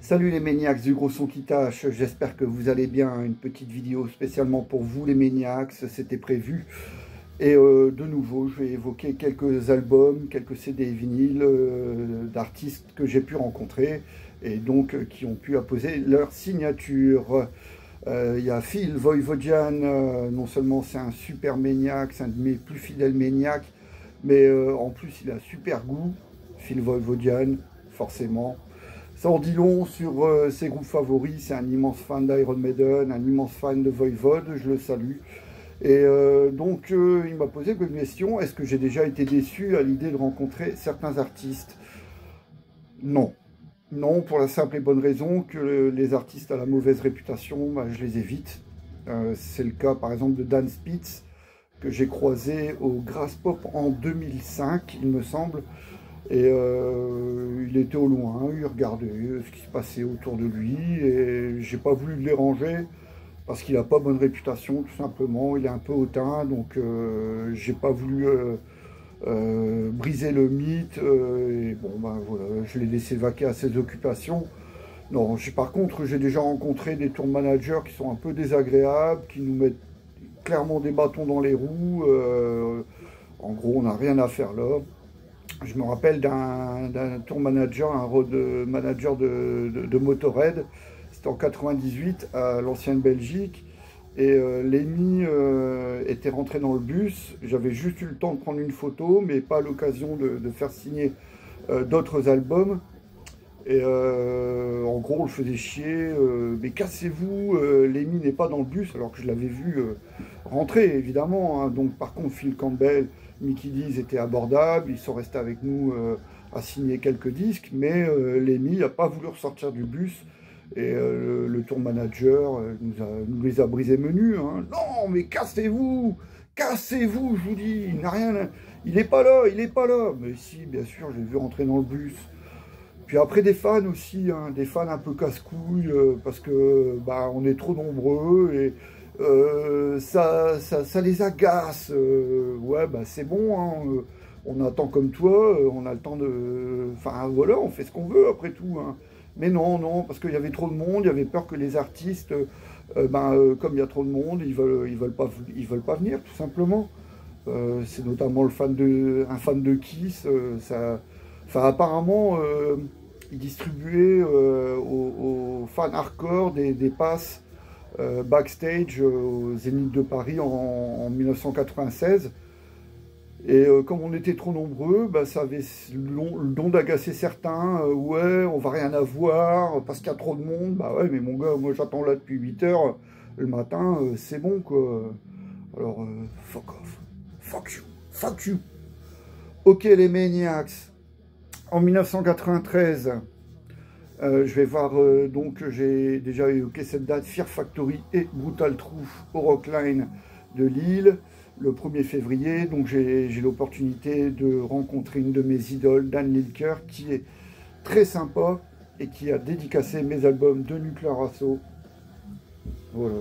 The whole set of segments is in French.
Salut les maniacs du gros son qui tâche, j'espère que vous allez bien. Une petite vidéo spécialement pour vous les maniacs, c'était prévu. Et de nouveau, je vais évoquer quelques albums, quelques CD et vinyles d'artistes que j'ai pu rencontrer et donc qui ont pu apposer leur signature. Il y a Phil Voivodian, non seulement c'est un super maniac, c'est un de mes plus fidèles maniacs, mais en plus il a super goût, Phil Voivodian, forcément. Ça en dit long sur ses groupes favoris. C'est un immense fan d'Iron Maiden, un immense fan de Voivod, je le salue. Et donc il m'a posé une question, est-ce que j'ai déjà été déçu à l'idée de rencontrer certains artistes? Non. Non, pour la simple et bonne raison que les artistes à la mauvaise réputation, bah, je les évite. C'est le cas par exemple de Dan Spitz, que j'ai croisé au Graspop en 2005, il me semble. Et il était au loin, il regardait ce qui se passait autour de lui, et j'ai pas voulu le déranger, parce qu'il n'a pas bonne réputation, tout simplement. Il est un peu hautain, donc j'ai pas voulu briser le mythe, et bon, ben voilà, je l'ai laissé vaquer à ses occupations. Non, par contre, j'ai déjà rencontré des tour managers qui sont un peu désagréables, qui nous mettent clairement des bâtons dans les roues. En gros, on n'a rien à faire là. Je me rappelle d'un tour manager, un road manager de Motorhead. C'était en 98 à l'ancienne Belgique. Et Lemmy était rentré dans le bus. J'avais juste eu le temps de prendre une photo, mais pas l'occasion de faire signer d'autres albums. Et en gros, on le faisait chier. Mais cassez-vous, Lemmy n'est pas dans le bus, alors que je l'avais vu rentrer, évidemment. Hein. Donc, par contre, Phil Campbell, Mickey D's étaient abordables. Ils sont restés avec nous à signer quelques disques. Mais Lemmy n'a pas voulu ressortir du bus. Et le tour manager nous les a brisés menus. Hein. Non, mais cassez-vous! Cassez-vous, je vous dis! Il n'a rien. Il n'est pas là, il n'est pas là! Mais si, bien sûr, j'ai vu rentrer dans le bus. Puis après des fans aussi, hein, des fans un peu casse-couilles, parce que bah, on est trop nombreux et ça les agace. Ouais, bah c'est bon, hein, on attend comme toi, on a le temps de... Enfin voilà, on fait ce qu'on veut après tout. Hein. Mais non, non, parce qu'il y avait trop de monde, il y avait peur que les artistes, comme il y a trop de monde, ils veulent pas venir, tout simplement. C'est notamment un fan de Kiss, ça... Enfin, apparemment, ils distribuaient aux fans hardcore des passes backstage au Zénith de Paris en 1996. Et comme on était trop nombreux, bah, ça avait le don d'agacer certains. Ouais, on va rien avoir parce qu'il y a trop de monde. Bah ouais, mais mon gars, moi j'attends là depuis 8 heures le matin, c'est bon quoi. Alors, fuck off. Fuck you. Fuck you. Ok les maniacs. En 1993, je vais voir, donc j'ai déjà évoqué cette date, Fear Factory et Brutal Truth au Rockline de Lille, le 1er février. Donc j'ai l'opportunité de rencontrer une de mes idoles, Dan Lilker, qui est très sympa et qui a dédicacé mes albums de Nuclear Assault. Voilà,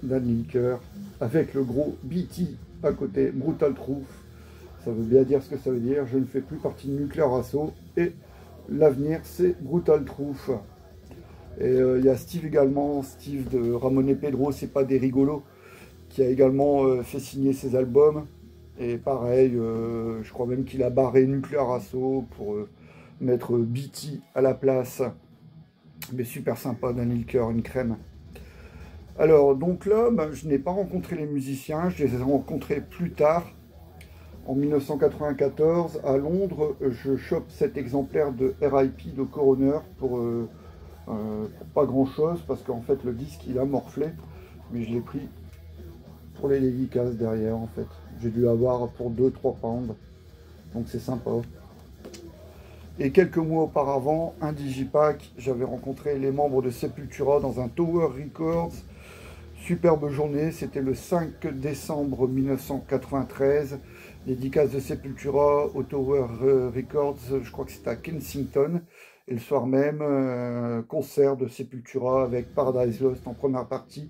Dan Lilker, avec le gros BT à côté, Brutal Truth. Ça veut bien dire ce que ça veut dire. Je ne fais plus partie de Nuclear Assault et l'avenir c'est Brutal Truth. Et il y a Steve également, Steve de Ramon et Pedro, c'est pas des rigolos, qui a également fait signer ses albums. Et pareil, je crois même qu'il a barré Nuclear Assault pour mettre BT à la place. Mais super sympa, Dan Lilker, une crème. Alors donc là, ben, je n'ai pas rencontré les musiciens, je les ai rencontrés plus tard. En 1994, à Londres, je chope cet exemplaire de RIP de Coroner pour pas grand chose, parce qu'en fait le disque il a morflé, mais je l'ai pris pour les dédicaces derrière en fait. J'ai dû avoir pour 2-3 pounds, donc c'est sympa. Et quelques mois auparavant, un digipack, j'avais rencontré les membres de Sepultura dans un Tower Records. Superbe journée, c'était le 5 décembre 1993. Dédicace de Sepultura au Tower Records, je crois que c'était à Kensington. Et le soir même, concert de Sepultura avec Paradise Lost en première partie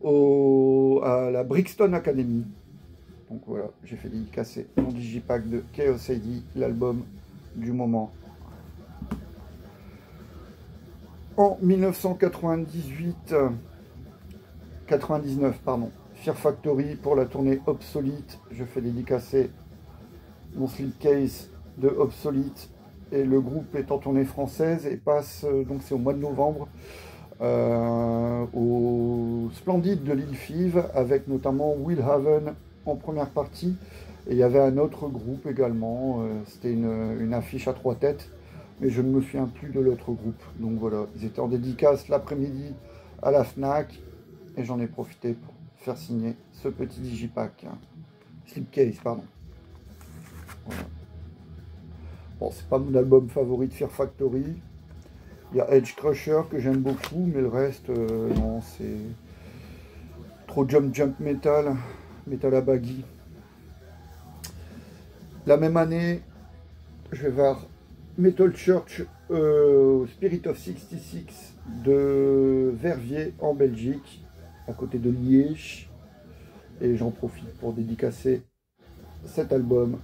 à la Brixton Academy. Donc voilà, j'ai fait dédicacer mon digipack de Chaos AD, l'album du moment. En 1998, 99 pardon, Fear Factory pour la tournée Obsolete. Je fais dédicacer mon slipcase de Obsolete et le groupe est en tournée française et passe, donc c'est au mois de novembre, au Splendide de l'île Fives avec notamment Will Haven en première partie et il y avait un autre groupe également, c'était une affiche à 3 têtes mais je ne me souviens plus de l'autre groupe, donc voilà, ils étaient en dédicace l'après-midi à la FNAC et j'en ai profité pour faire signer ce petit digipack, slipcase pardon. Voilà. Bon, c'est pas mon album favori de Fear Factory. Il y a Edge Crusher que j'aime beaucoup, mais le reste, non, c'est trop jump metal, metal à baggy. La même année, je vais voir Metal Church Spirit of 66 de Verviers en Belgique, à côté de Liège. Et j'en profite pour dédicacer cet album.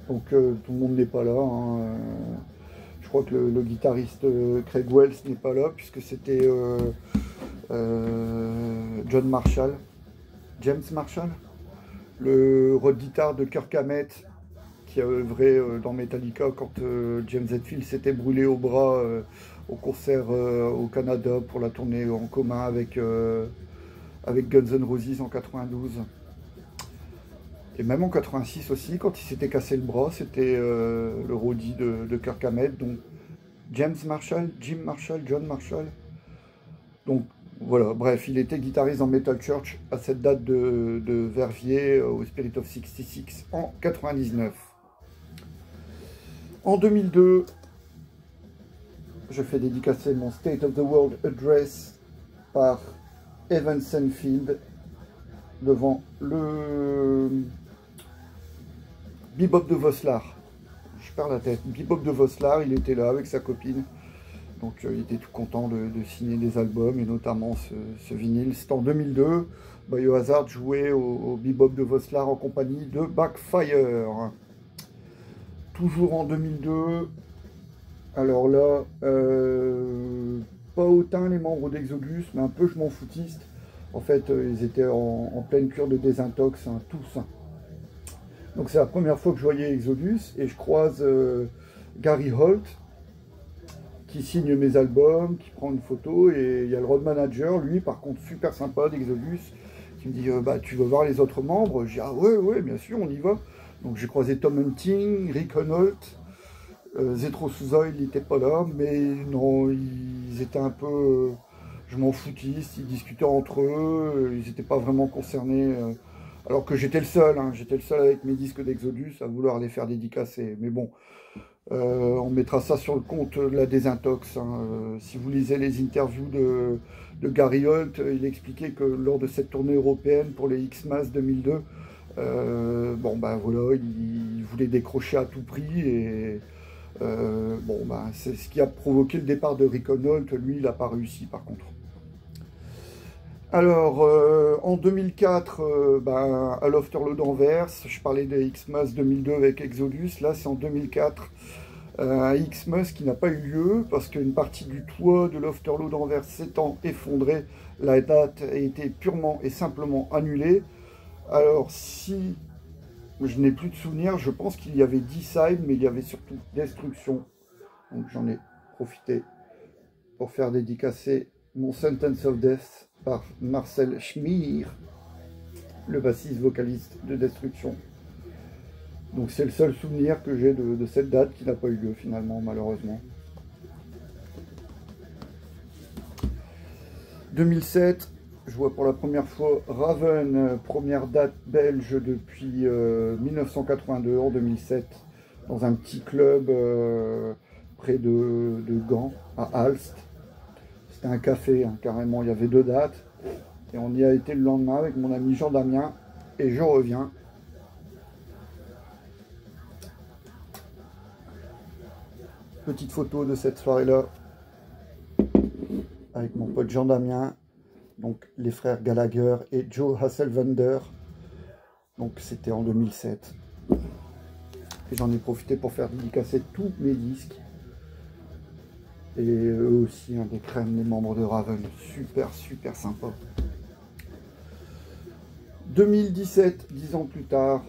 Donc tout le monde n'est pas là. Hein. Je crois que le guitariste Craig Wells n'est pas là, puisque c'était John Marshall, James Marshall, le road guitar de Kirk Hammett, qui a œuvré dans Metallica quand James Hetfield s'était brûlé au bras au concert au Canada pour la tournée en commun avec Guns N' Roses en 92. Et même en 86 aussi, quand il s'était cassé le bras, c'était le roadie de Kirk Hammett, donc James Marshall, Jim Marshall, John Marshall. Donc voilà, bref, il était guitariste en Metal Church à cette date de Verviers au Spirit of 66 en 99. En 2002, je fais dédicacer mon State of the World Address par Evan Senfield devant le Bebop de Voslar. Je perds la tête. Bebop de Voslar, il était là avec sa copine. Donc il était tout content de signer des albums et notamment ce vinyle. C'était en 2002. Biohazard jouait au Bebop de Voslar en compagnie de Backfire. Toujours en 2002. Alors là, pas autant les membres d'Exodus, mais un peu je m'en foutiste. En fait, ils étaient en pleine cure de désintox, hein, tous. Donc c'est la première fois que je voyais Exodus et je croise Gary Holt qui signe mes albums, qui prend une photo et il y a le road manager, lui par contre super sympa d'Exodus, qui me dit bah tu veux voir les autres membres? J'ai dit ah ouais bien sûr on y va. Donc j'ai croisé Tom Hunting, Rick Hunolt, Zetro Souza il n'était pas là, mais non ils étaient un peu je m'en foutiste, ils discutaient entre eux, ils n'étaient pas vraiment concernés. Alors que j'étais le seul, hein, j'étais le seul avec mes disques d'Exodus à vouloir les faire dédicacer. Mais bon, on mettra ça sur le compte de la désintox. Hein. Si vous lisez les interviews de Gary Holt, il expliquait que lors de cette tournée européenne pour les Xmas 2002, bon ben voilà, il voulait décrocher à tout prix et bon ben c'est ce qui a provoqué le départ de Rick Holt. Lui, il n'a pas réussi par contre. Alors, en 2004, ben, à l'Afterload d'Anvers, je parlais des Xmas 2002 avec Exodus, là c'est en 2004, un Xmas qui n'a pas eu lieu parce qu'une partie du toit de l'Afterload d'Anvers s'étant effondrée, la date a été purement et simplement annulée. Alors si je n'ai plus de souvenirs, je pense qu'il y avait Decide, mais il y avait surtout Destruction, donc j'en ai profité pour faire dédicacer mon Sentence of Death par Marcel Schmier, le bassiste vocaliste de Destruction. Donc c'est le seul souvenir que j'ai de cette date qui n'a pas eu lieu finalement, malheureusement. 2007, je vois pour la première fois Raven, première date belge depuis 1982, en 2007, dans un petit club près de Gand, à Aalst. C'était un café, hein, carrément, il y avait 2 dates. Et on y a été le lendemain avec mon ami Jean-Damien. Et je reviens. Petite photo de cette soirée-là. Avec mon pote Jean-Damien. Donc les frères Gallagher et Joe Hasselwander. Donc c'était en 2007. Et j'en ai profité pour faire dédicacer tous mes disques. Et eux aussi, des crèmes, les membres de Raven, super super sympa. 2017, 10 ans plus tard,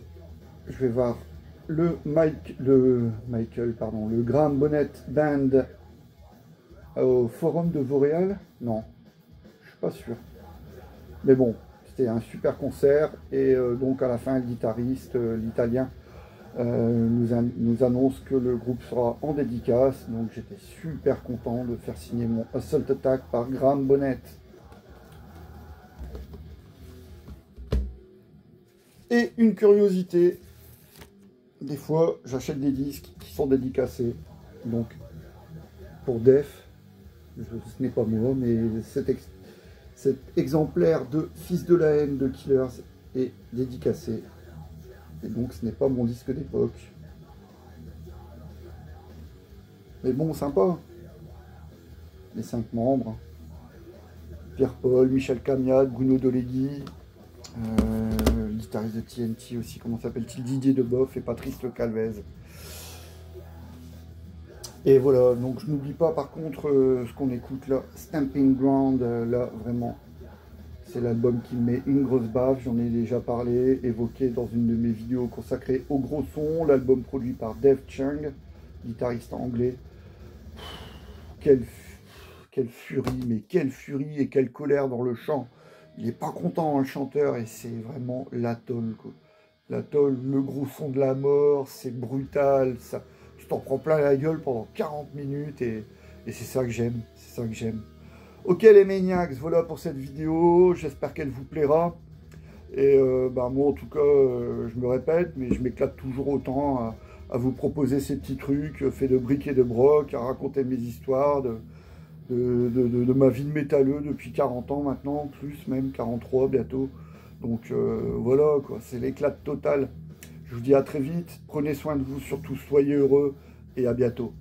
je vais voir le Graham Bonnet Band au Forum de Vauréal. Non, je suis pas sûr. Mais bon, c'était un super concert et donc à la fin, le guitariste, l'italien, nous annonce que le groupe sera en dédicace. Donc j'étais super content de faire signer mon Assault Attack par Graham Bonnet. Et une curiosité, des fois j'achète des disques qui sont dédicacés. Donc pour Def, ce n'est pas moi, mais cet exemplaire de Fils de la haine de Killers est dédicacé. Et donc ce n'est pas mon disque d'époque. Mais bon, sympa. Les 5 membres. Pierre-Paul, Michel Camiade, Bruno Dolegui, le guitariste de TNT aussi, comment s'appelle-t-il, Didier Deboeuf et Patrice Le Calvez. Et voilà, donc je n'oublie pas par contre ce qu'on écoute là, Stamping Ground, là vraiment, c'est l'album qui me met une grosse baffe, j'en ai déjà parlé, évoqué dans une de mes vidéos consacrées au gros son, l'album produit par Dave Chung, guitariste anglais. Quelle furie, mais quelle furie et quelle colère dans le chant. Il n'est pas content, hein, le chanteur, et c'est vraiment l'atoll, quoi. L'atoll, le gros son de la mort, c'est brutal, ça, tu t'en prends plein la gueule pendant 40 minutes, et c'est ça que j'aime, c'est ça que j'aime. Ok les Maniacs, voilà pour cette vidéo, j'espère qu'elle vous plaira. Et moi en tout cas, je me répète, mais je m'éclate toujours autant à vous proposer ces petits trucs faits de briques et de broc, à raconter mes histoires de ma vie de métalleux depuis 40 ans maintenant, plus même 43 bientôt. Donc voilà, quoi, c'est l'éclat total. Je vous dis à très vite, prenez soin de vous, surtout soyez heureux et à bientôt.